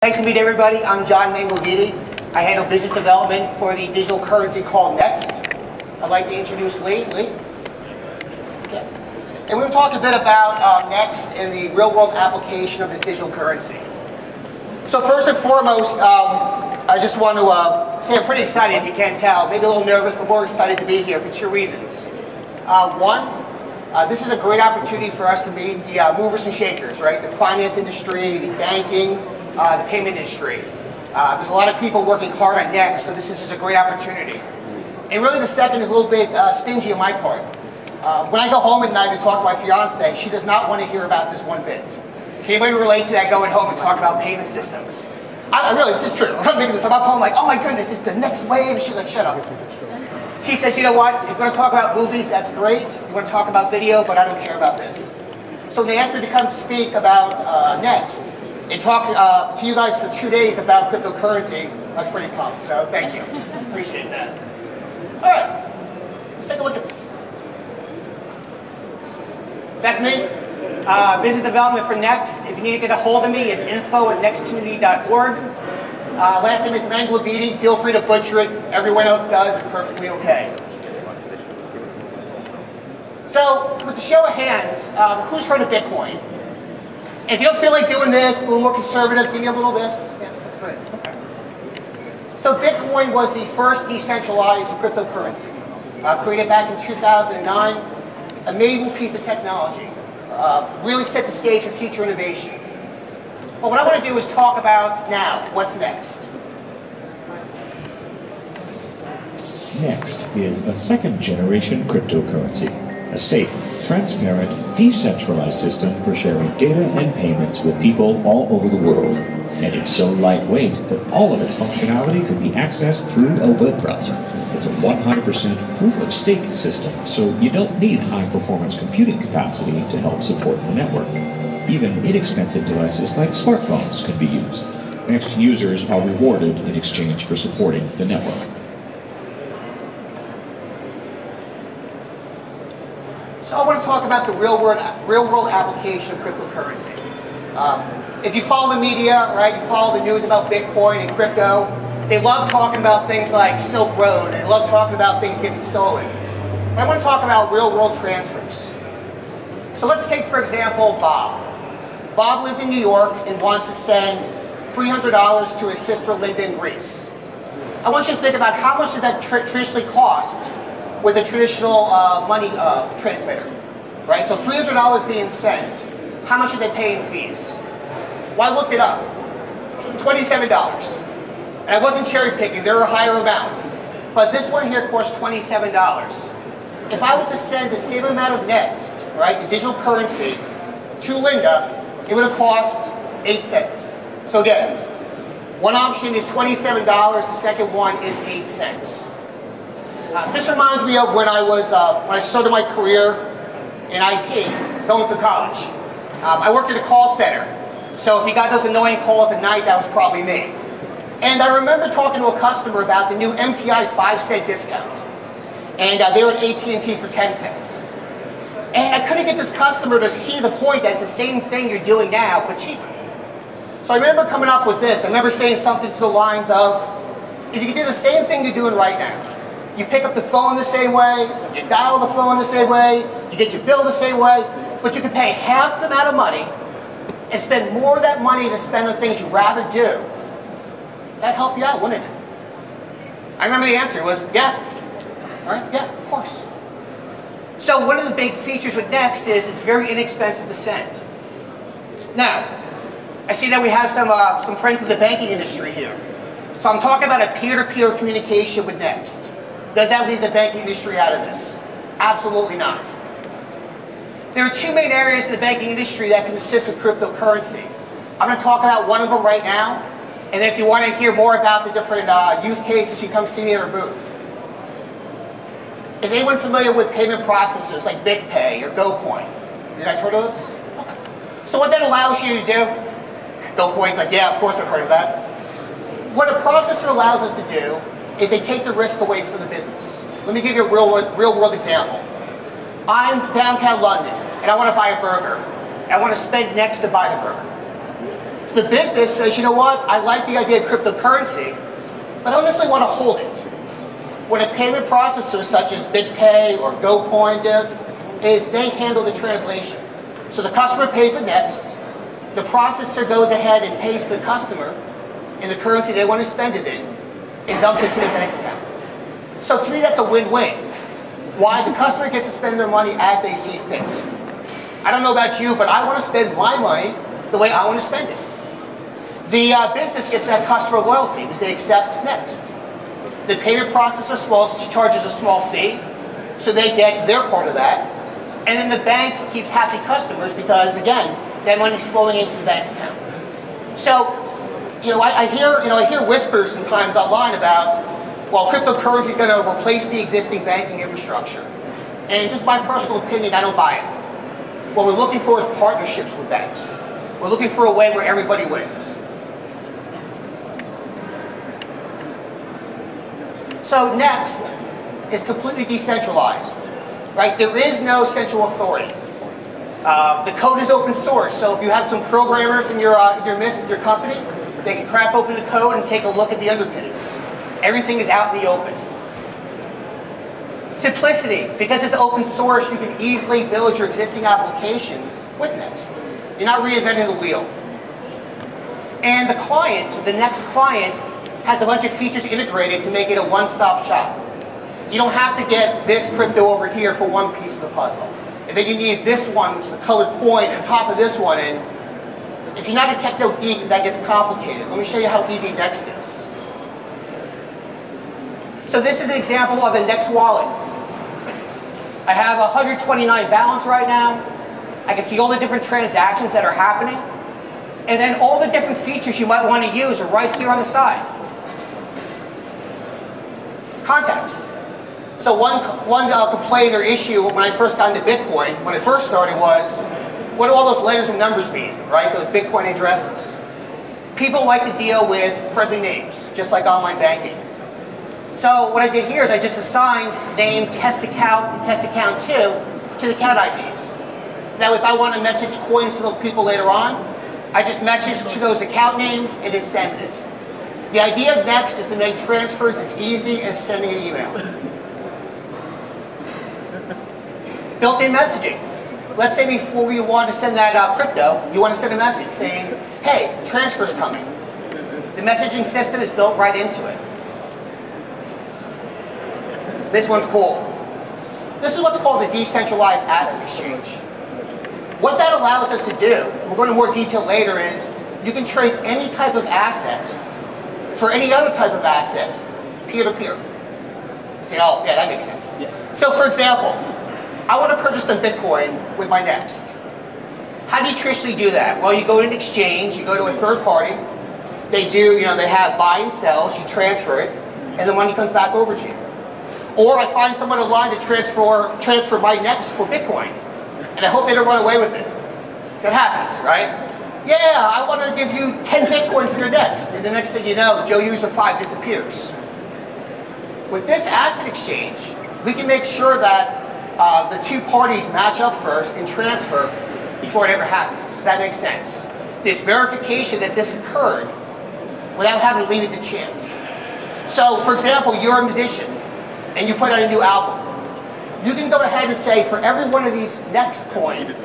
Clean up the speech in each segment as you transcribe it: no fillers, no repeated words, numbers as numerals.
Nice to meet everybody. I'm Manglaviti. I handle business development for the digital currency called Nxt. I'd like to introduce Lee. Okay. And we're going to talk a bit about Nxt and the real-world application of this digital currency. So first and foremost, I just want to say I'm pretty excited, if you can't tell. Maybe a little nervous, but more excited to be here for two reasons. One, this is a great opportunity for us to meet the movers and shakers, right? The finance industry, the banking, the payment industry. There's a lot of people working hard on Nxt, so this is just a great opportunity. And really the second is a little bit stingy on my part. When I go home at night and talk to my fiance, she does not want to hear about this one bit. Can anybody relate to that, going home and talk about payment systems? I really, this is true. I'm not making this up. I'm home like, oh my goodness, it's the next wave. She's like, shut up. She says, you know what, if you want to talk about movies, that's great. You want to talk about video, but I don't care about this. So they asked me to come speak about Nxt and talk to you guys for 2 days about cryptocurrency. I was pretty pumped, so thank you. Appreciate that. All right, let's take a look at this. That's me. Business development for Nxt. If you need to get a hold of me, it's info@nxtcommunity.org. Last name is Manglaviti. Feel free to butcher it. Everyone else does. It's perfectly okay. So, with a show of hands, who's heard of Bitcoin? If you don't feel like doing this, a little more conservative, give me a little this. Yeah, that's great. Okay. So Bitcoin was the first decentralized cryptocurrency, created back in 2009. Amazing piece of technology. Really set the stage for future innovation. But what I want to do is talk about now, what's next. Nxt is a second-generation cryptocurrency, a safe, transparent, decentralized system for sharing data and payments with people all over the world. And it's so lightweight that all of its functionality could be accessed through a web browser. It's a 100% proof-of-stake system, so you don't need high-performance computing capacity to help support the network. Even inexpensive devices like smartphones can be used. Nxt users are rewarded in exchange for supporting the network. So I want to talk about the real-world application of cryptocurrency. If you follow the media, right, you follow the news about Bitcoin and crypto, they love talking about things like Silk Road, and they love talking about things getting stolen. But I want to talk about real-world transfers. So let's take, for example, Bob. Bob lives in New York and wants to send $300 to his sister Linda in Greece. I want you to think about how much does that traditionally cost with a traditional money transmitter, right? So $300 being sent, how much do they pay in fees? Well, I looked it up, $27. And I wasn't cherry picking, there are higher amounts. But this one here costs $27. If I was to send the same amount of Nxt, right, the digital currency, to Linda, it would have cost 8 cents. So again, one option is $27, the second one is 8 cents. This reminds me of when I started my career in IT, going through college. I worked at a call center, so if you got those annoying calls at night, that was probably me. And I remember talking to a customer about the new MCI 5-cent discount, and they were at AT&T for 10 cents. And I couldn't get this customer to see the point that it's the same thing you're doing now, but cheaper. So I remember coming up with this. I remember saying something to the lines of, if you could do the same thing you're doing right now, you pick up the phone the same way, you dial the phone the same way, you get your bill the same way, but you could pay half the amount of money and spend more of that money to spend on things you'd rather do. That'd help you out, wouldn't it? I remember the answer was, yeah. Right? Yeah, of course. So one of the big features with Nxt is it's very inexpensive to send. Now, I see that we have some friends in the banking industry here. So I'm talking about a peer-to-peer communication with Nxt. Does that leave the banking industry out of this? Absolutely not. There are two main areas in the banking industry that can assist with cryptocurrency. I'm going to talk about one of them right now, and then if you want to hear more about the different use cases, you come see me at our booth. Is anyone familiar with payment processors like BigPay or GoCoin? You guys heard of those? Okay. So what that allows you to do, GoCoin's like, yeah, of course I've heard of that. What a processor allows us to do is they take the risk away from the business. Let me give you a real world example. I'm downtown London and I want to buy a burger. I want to spend Nxt to buy the burger. The business says, you know what, I like the idea of cryptocurrency, but I don't necessarily want to hold it. What a payment processor such as BitPay or GoCoin does is they handle the translation. So the customer pays it next, the processor goes ahead and pays the customer in the currency they want to spend it in, and dumps it to their bank account. So to me that's a win-win. Why? The customer gets to spend their money as they see fit. I don't know about you, but I want to spend my money the way I want to spend it. The business gets that customer loyalty because they accept next. The payment processor charges a small fee, so they get their part of that. And then the bank keeps happy customers because, again, that money's flowing into the bank account. So, I hear whispers sometimes online about, well, cryptocurrency is going to replace the existing banking infrastructure. And just my personal opinion, I don't buy it. What we're looking for is partnerships with banks. We're looking for a way where everybody wins. So next is completely decentralized, right? There is no central authority. The code is open source, so if you have some programmers in your midst of your company, they can crack open the code and take a look at the underpinnings. Everything is out in the open. Simplicity, because it's open source, you can easily build your existing applications with Nxt. You're not reinventing the wheel. And the client, the Nxt client, has a bunch of features integrated to make it a one-stop shop. You don't have to get this crypto over here for one piece of the puzzle. And then you need this one, which is a colored coin, on top of this one. And if you're not a techno geek, that gets complicated. Let me show you how easy Nxt is. So this is an example of the Nxt wallet. I have 129 balance right now. I can see all the different transactions that are happening. And then all the different features you might want to use are right here on the side. Contacts. So one complaint or issue when I first got into Bitcoin, when I first started, was, what do all those letters and numbers mean, right? Those Bitcoin addresses. People like to deal with friendly names, just like online banking. So what I did here is I just assigned name test account and test account 2 to the account IDs. Now if I want to message coins to those people later on, I just message to those account names and it sends it. The idea of Nxt is to make transfers as easy as sending an email. Built-in messaging. Let's say before you want to send that crypto, you want to send a message saying, hey, the transfer's coming. The messaging system is built right into it. This one's cool. This is what's called a decentralized asset exchange. What that allows us to do, we'll go into more detail later, is you can trade any type of asset for any other type of asset, peer-to-peer. You say, oh, yeah, that makes sense. Yeah. So for example, I want to purchase some Bitcoin with my Nxt. How do you traditionally do that? Well, you go to an exchange, you go to a third party, they have buy and sells, you transfer it, and the money comes back over to you. Or I find someone online to transfer my Nxt for Bitcoin, and I hope they don't run away with it. That happens, right? Yeah, I want to give you 10 Bitcoin for your Nxt, and the next thing you know, Joe User 5 disappears. With this asset exchange, we can make sure that the two parties match up first and transfer before it ever happens. Does that make sense? This verification that this occurred without having to leave it to chance. So, for example, you're a musician and you put out a new album. You can go ahead and say, for every one of these Nxt coins,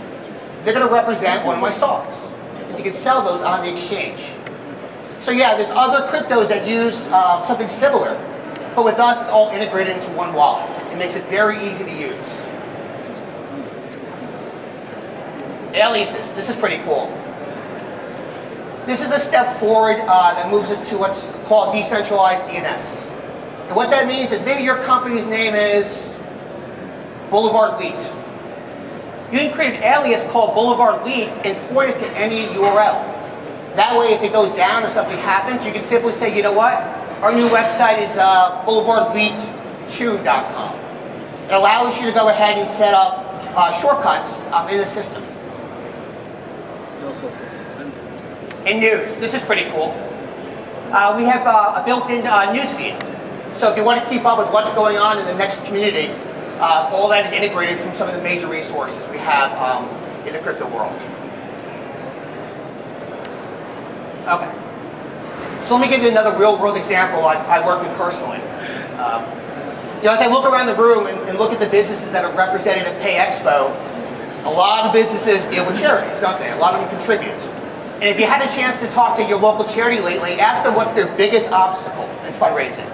they're going to represent one of my songs. And you can sell those on the exchange. So yeah, there's other cryptos that use something similar, but with us, it's all integrated into one wallet. It makes it very easy to use. Aliases, this is pretty cool. This is a step forward that moves us to what's called decentralized DNS. And what that means is maybe your company's name is Boulevard Wheat. You can create an alias called Boulevard Wheat and point it to any URL. That way, if it goes down or something happens, you can simply say, you know what? Our new website is boulevardwheat2.com. It allows you to go ahead and set up shortcuts in the system. In news, this is pretty cool. We have a built-in news feed. So if you want to keep up with what's going on in the Nxt community, all that is integrated from some of the major resources we have in the crypto world. Okay. So let me give you another real-world example I work with personally. As I look around the room and look at the businesses that are represented at PayExpo, a lot of businesses deal with charities, don't they? A lot of them contribute. And if you had a chance to talk to your local charity lately, ask them what's their biggest obstacle in fundraising.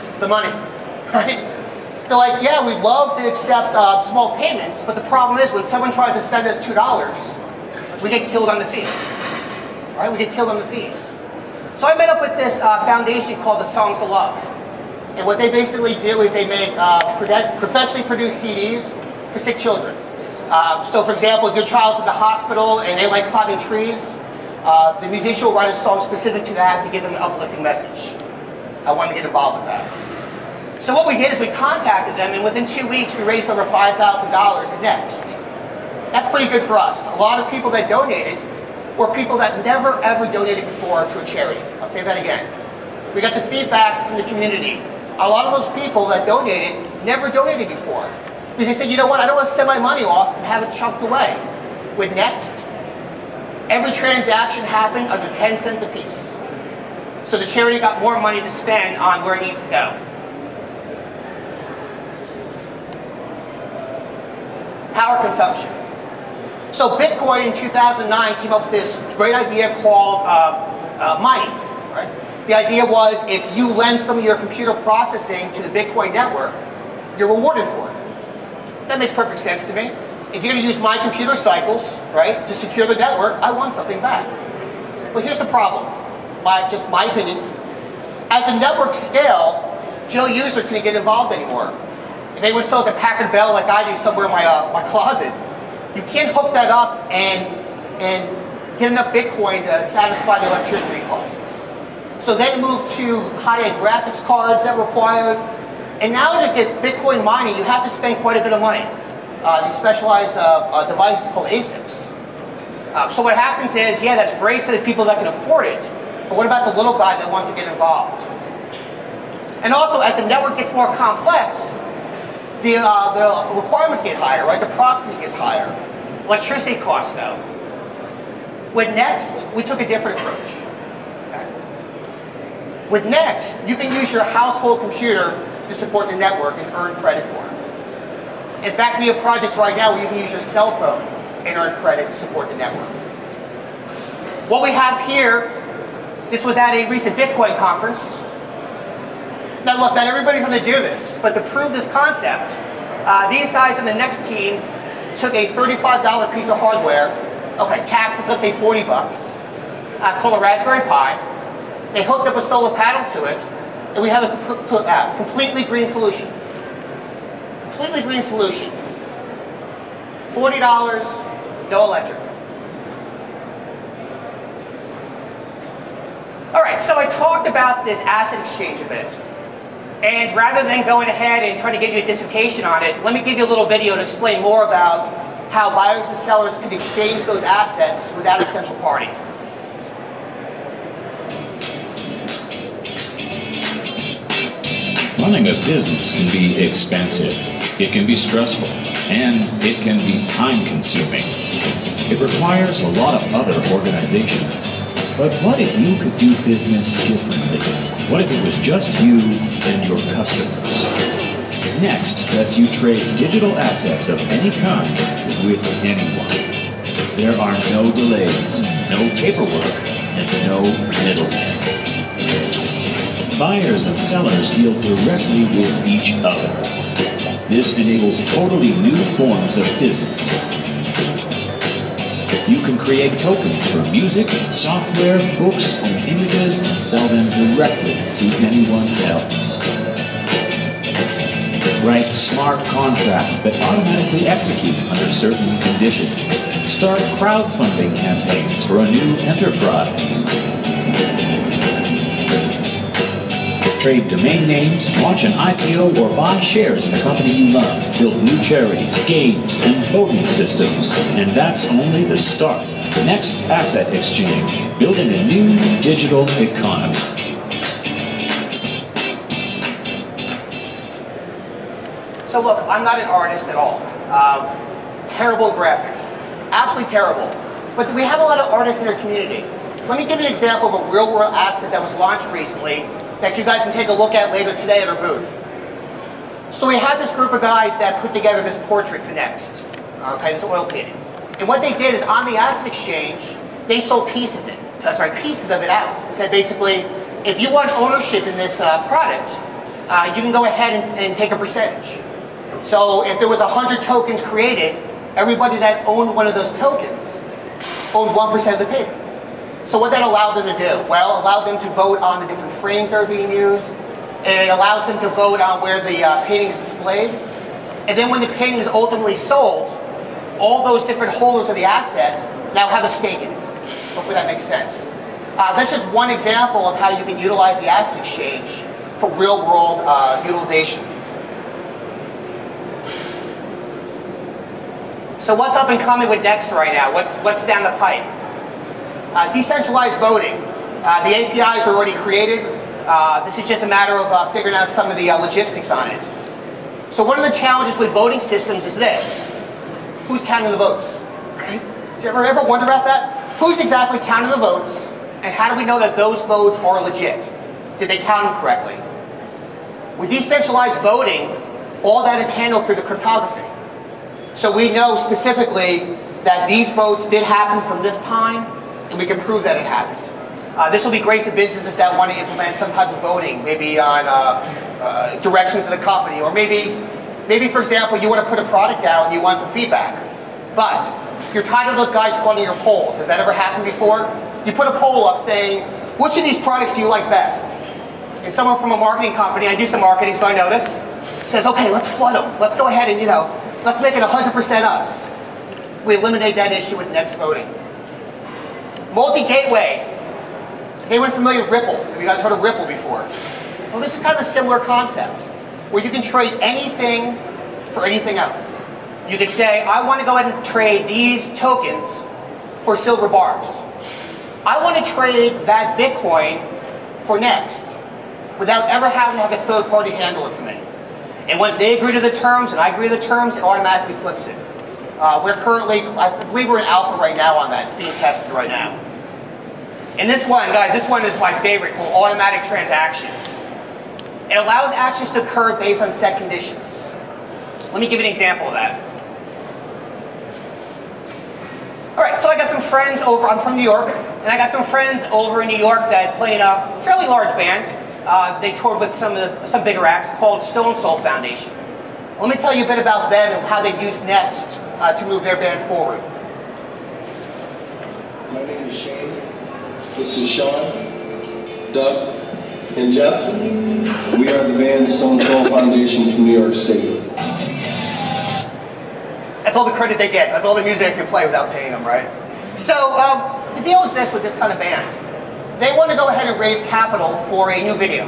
It's the money, right? They're like, yeah, we'd love to accept small payments, but the problem is when someone tries to send us $2, we get killed on the fees, right? We get killed on the fees. So I met up with this foundation called the Songs of Love. And what they basically do is they make professionally produced CDs for sick children. So for example, if your child's in the hospital and they like climbing trees, the musician will write a song specific to that to give them an uplifting message. I wanted to get involved with that. So what we did is we contacted them, and within 2 weeks we raised over $5,000 at Nxt. That's pretty good for us. A lot of people that donated were people that never ever donated before to a charity. I'll say that again. We got the feedback from the community. A lot of those people that donated never donated before. Because they said, you know what, I don't want to send my money off and have it chunked away. With Nxt, every transaction happened under 10 cents a piece. So the charity got more money to spend on where it needs to go. Power consumption. So Bitcoin in 2009 came up with this great idea called mining. Right? The idea was if you lend some of your computer processing to the Bitcoin network, you're rewarded for it. That makes perfect sense to me. If you're going to use my computer cycles, right, to secure the network, I want something back. But here's the problem, just my opinion. As the network scaled, Joe User couldn't get involved anymore. If anyone sells a Packard Bell like I do somewhere in my closet, you can't hook that up and get enough Bitcoin to satisfy the electricity costs. So then moved to high-end graphics cards that were required. And now to get Bitcoin mining, you have to spend quite a bit of money. These specialized devices called ASICs. So what happens is, yeah, that's great for the people that can afford it, but what about the little guy that wants to get involved? And also, as the network gets more complex, the requirements get higher, right? The processing gets higher. Electricity costs go. With Nxt, we took a different approach. Okay? With Nxt, you can use your household computer to support the network and earn credit for it. In fact, we have projects right now where you can use your cell phone and earn credit to support the network. What we have here, this was at a recent Bitcoin conference. Now look, not everybody's going to do this, but to prove this concept, these guys in the Nxt team took a $35 piece of hardware, okay, taxes, let's say 40 bucks, called a Raspberry Pi. They hooked up a solar panel to it, and we have a completely green solution. Completely green solution. $40, no electric. All right, so I talked about this asset exchange a bit. And rather than going ahead and trying to get you a dissertation on it, let me give you a little video to explain more about how buyers and sellers can exchange those assets without a central party. Running a business can be expensive, it can be stressful, and it can be time-consuming. It requires a lot of other organizations. But what if you could do business differently? What if it was just you and your customers? Nxt lets you trade digital assets of any kind with anyone. There are no delays, no paperwork, and no middlemen. Buyers and sellers deal directly with each other. This enables totally new forms of business. You can create tokens for music, software, books, and images and sell them directly to anyone else. Write smart contracts that automatically execute under certain conditions. Start crowdfunding campaigns for a new enterprise. Trade domain names, launch an IPO, or buy shares in a company you love. Build new charities, games, and voting systems. And that's only the start. Nxt Asset Exchange, building a new digital economy. So look, I'm not an artist at all. Terrible graphics. Absolutely terrible. But we have a lot of artists in our community. Let me give you an example of a real-world asset that was launched recently that you guys can take a look at later today at our booth. So we had this group of guys that put together this portrait for Nxt. Okay, this oil painting. And what they did is on the asset exchange, they sold pieces of it out. It said basically, if you want ownership in this product, you can go ahead and take a percentage. So if there was 100 tokens created, everybody that owned one of those tokens owned 1% of the payment. So what that allowed them to do? Well, it allowed them to vote on the different frames that are being used. It allows them to vote on where the painting is displayed. And then when the painting is ultimately sold, all those different holders of the asset now have a stake in it. Hopefully that makes sense. That's just one example of how you can utilize the asset exchange for real-world utilization. So what's up and coming with Nxt right now? What's down the pipe? Decentralized voting. The APIs are already created. This is just a matter of figuring out some of the logistics on it. So one of the challenges with voting systems is this. Who's counting the votes? Right? Do you ever wonder about that? Who's exactly counting the votes, and how do we know that those votes are legit? Did they count them correctly? With decentralized voting, all that is handled through the cryptography. So we know specifically that these votes did happen from this time, and we can prove that it happened. This will be great for businesses that want to implement some type of voting, maybe on directions of the company, or maybe for example, you want to put a product out and you want some feedback. But you're tired of those guys flooding your polls. Has that ever happened before? You put a poll up saying, which of these products do you like best? And someone from a marketing company, I do some marketing so I know this, says, okay, let's flood them. Let's go ahead and, let's make it 100% us. We eliminate that issue with Nxt voting. Multi-gateway. Is anyone familiar with Ripple? Have you guys heard of Ripple before? Well, this is kind of a similar concept, where you can trade anything for anything else. You could say, I want to go ahead and trade these tokens for silver bars. I want to trade that Bitcoin for Nxt without ever having to have a third party handle it for me. And once they agree to the terms and I agree to the terms, it automatically flips it. We're currently, I believe we're in alpha right now on that. It's being tested right now. And this one, guys, this one is my favorite, called automatic transactions. It allows actions to occur based on set conditions. Let me give you an example of that. All right, so I got some friends over, I'm from New York, and I got some friends over in New York that play in a fairly large band. They toured with some bigger acts called Stone Soul Foundation. Let me tell you a bit about them and how they've used Nxt to move their band forward. My name is Shane. This is Sean, Doug, and Jeff. We are the band Stone Soul Foundation from New York State. That's all the credit they get. That's all the music they can play without paying them, right? So the deal is this with this kind of band. They want to go ahead and raise capital for a new video.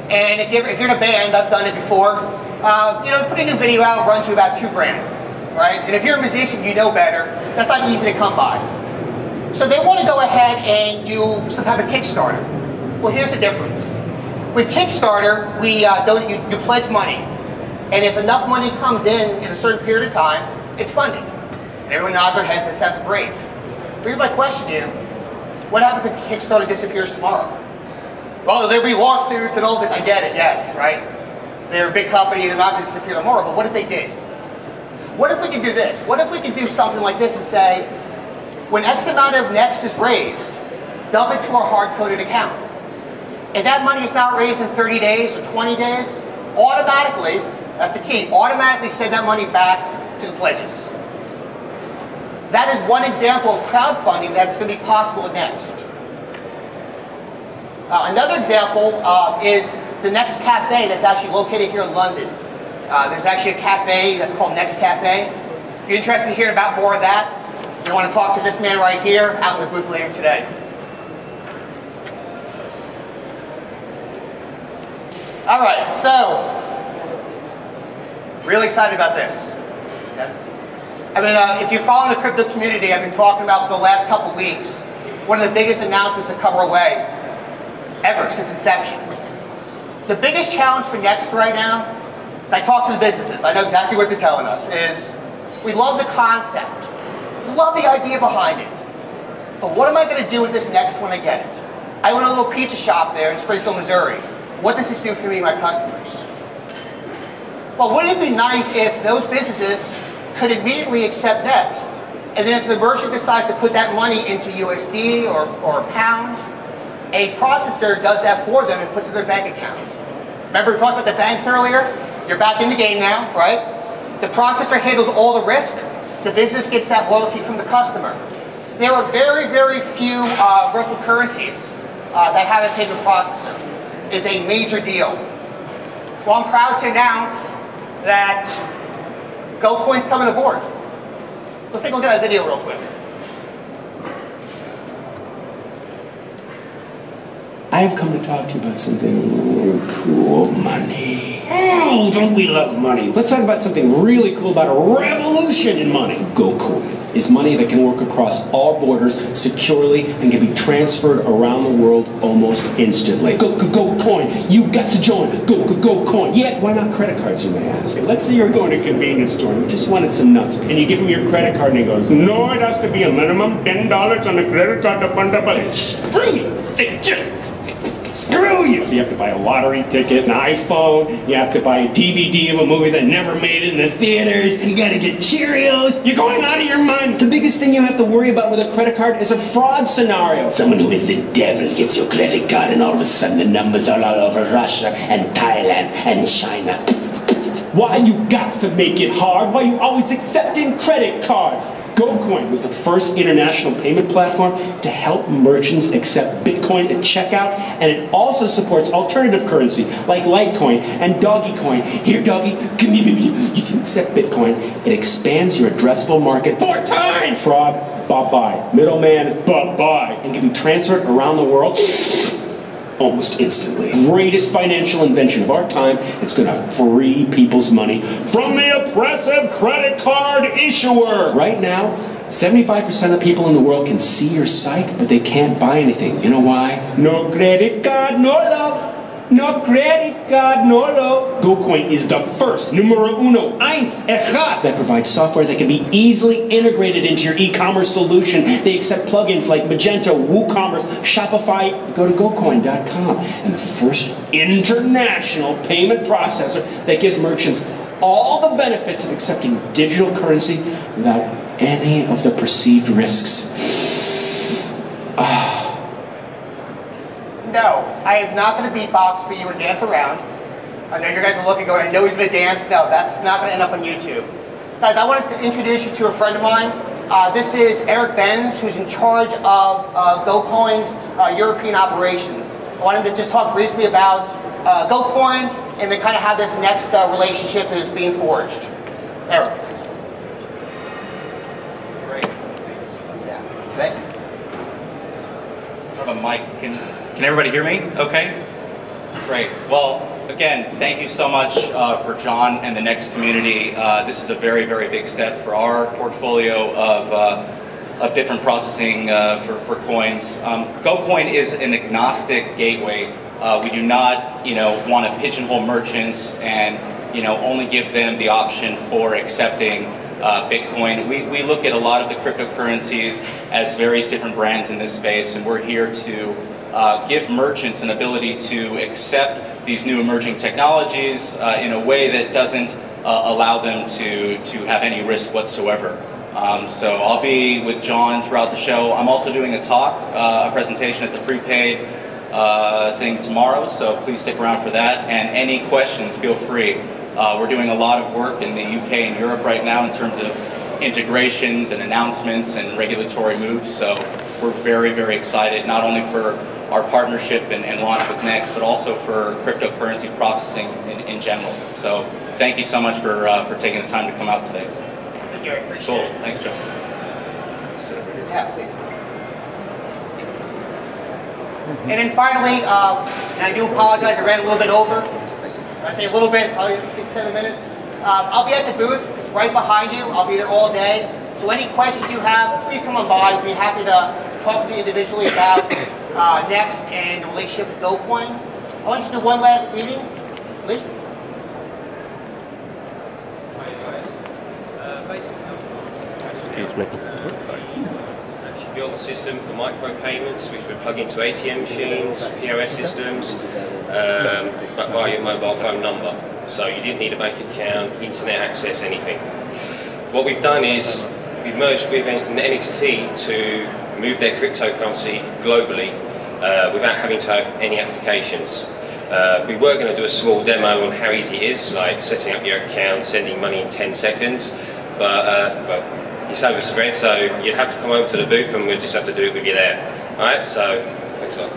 And if you're in a band, I've done it before, put a new video out runs you about $2 grand, right? And if you're a musician, you know better. That's not easy to come by. So they want to go ahead and do some type of Kickstarter. Well, here's the difference. With Kickstarter, you pledge money. And if enough money comes in a certain period of time, it's funded. And everyone nods their heads and says, sounds great. Here's my question to you. What happens if Kickstarter disappears tomorrow? Well, there'll be lawsuits and all this. I get it, yes, right? They're a big company, they're not going to disappear tomorrow, but what if they did? What if we could do this? What if we could do something like this and say, when X amount of Nxt is raised, dump it to our hard-coded account. If that money is not raised in 30 days or 20 days, automatically, that's the key, automatically send that money back to the pledges. That is one example of crowdfunding that's going to be possible at Nxt. Another example is the Nxt Cafe that's actually located here in London. There's actually a cafe that's called Nxt Cafe. If you're interested in hearing about more of that, you want to talk to this man right here out in the booth later today. All right, so really excited about this. Okay. I mean, if you're following the crypto community, I've been talking about for the last couple weeks, one of the biggest announcements to come our way ever since inception. The biggest challenge for Nxt right now, as I talk to the businesses, I know exactly what they're telling us, is we love the concept. We love the idea behind it. but what am I going to do with this next when I get it? I own a little pizza shop there in Springfield, Missouri. What does this do for me and my customers? Well, wouldn't it be nice if those businesses could immediately accept Next, and then if the merchant decides to put that money into USD or pound, a processor does that for them and puts it in their bank account. Remember we talked about the banks earlier? You're back in the game now, right? The processor handles all the risk. The business gets that loyalty from the customer. There are very, very few virtual currencies that have a payment processor. It is a major deal. Well, I'm proud to announce that GoCoin's coming aboard. Let's take a look at that video real quick. I have come to talk to you about something cool, money. Oh, don't we love money? Let's talk about something really cool about a revolution in money. GoCoin is money that can work across all borders securely and can be transferred around the world almost instantly. GoCoin, you got to join. GoCoin. Yeah, why not credit cards, you may ask? Let's say you're going to a convenience store and you just wanted some nuts, and you give him your credit card and he goes, no, it has to be a minimum $10 on a credit card to fund up. Screw you! Screw you! So you have to buy a lottery ticket, an iPhone, you have to buy a DVD of a movie that never made it in the theaters, you gotta get Cheerios, you're going out of your mind. The biggest thing you have to worry about with a credit card is a fraud scenario. Someone who is the devil gets your credit card and all of a sudden the numbers are all over Russia and Thailand and China. Why you got to make it hard? Why you always accepting credit card? GoCoin was the first international payment platform to help merchants accept Bitcoin at checkout, and it also supports alternative currency like Litecoin and Doggycoin. Here, doggy, come here, baby. If you accept Bitcoin, it expands your addressable market 4 times. Fraud, bye-bye. Middleman, bye-bye. And can be transferred around the world almost instantly. Greatest financial invention of our time. It's going to free people's money from the oppressive credit card issuer. Right now, 75% of people in the world can see your site, but they can't buy anything. You know why? No credit card, no love. No credit card, no love. GoCoin is the first, numero uno, eins, echad, that provides software that can be easily integrated into your e-commerce solution. They accept plugins like Magento, WooCommerce, Shopify. Go to GoCoin.com, and the first international payment processor that gives merchants all the benefits of accepting digital currency without any of the perceived risks. No, I am not going to beatbox for you or dance around. I know you guys are looking going, I know he's going to dance. No, that's not going to end up on YouTube. Guys, I wanted to introduce you to a friend of mine. This is Eric Benz, who's in charge of GoCoin's European operations. I wanted to just talk briefly about GoCoin and then kind of how this next relationship is being forged. Eric. Great. Yeah, thank you. I have a mic. Can everybody hear me? Okay. Great. Well, again, thank you so much for John and the Next community. This is a very, very big step for our portfolio of different processing for coins. GoCoin is an agnostic gateway. We do not, want to pigeonhole merchants and, only give them the option for accepting Bitcoin. We look at a lot of the cryptocurrencies as various different brands in this space, and we're here to give merchants an ability to accept these new emerging technologies in a way that doesn't allow them to have any risk whatsoever. So I'll be with John throughout the show. I'm also doing a talk, a presentation at the prepaid thing tomorrow, so please stick around for that. And any questions, feel free. We're doing a lot of work in the UK and Europe right now in terms of integrations and announcements and regulatory moves, so we're very, very excited, not only for our partnership and launch with Next, but also for cryptocurrency processing in general. So thank you so much for taking the time to come out today. Thank you, I appreciate Cool. it. Thanks, John. Yeah, please. And then finally, and I do apologize, I ran a little bit over. When I say a little bit, probably 6-7 minutes. I'll be at the booth. It's right behind you. I'll be there all day. So any questions you have, please come on by. We'll be happy to talk to you individually about Next and the relationship with GoCoin. I want you to do one last meeting. Lee? Hi guys. Basically, built a system for micropayments, which would plug into ATM machines, POS systems, but via your mobile phone number. So you didn't need a bank account, internet access, anything. What we've done is we've merged with NXT to move their cryptocurrency globally without having to have any applications. We were going to do a small demo on how easy it is, like setting up your account, sending money in 10 seconds, but well, it's overspread, so you'd have to come over to the booth and we'll just have to do it with you there. Alright, so thanks a lot.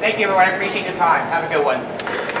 Thank you everyone, I appreciate your time. Have a good one.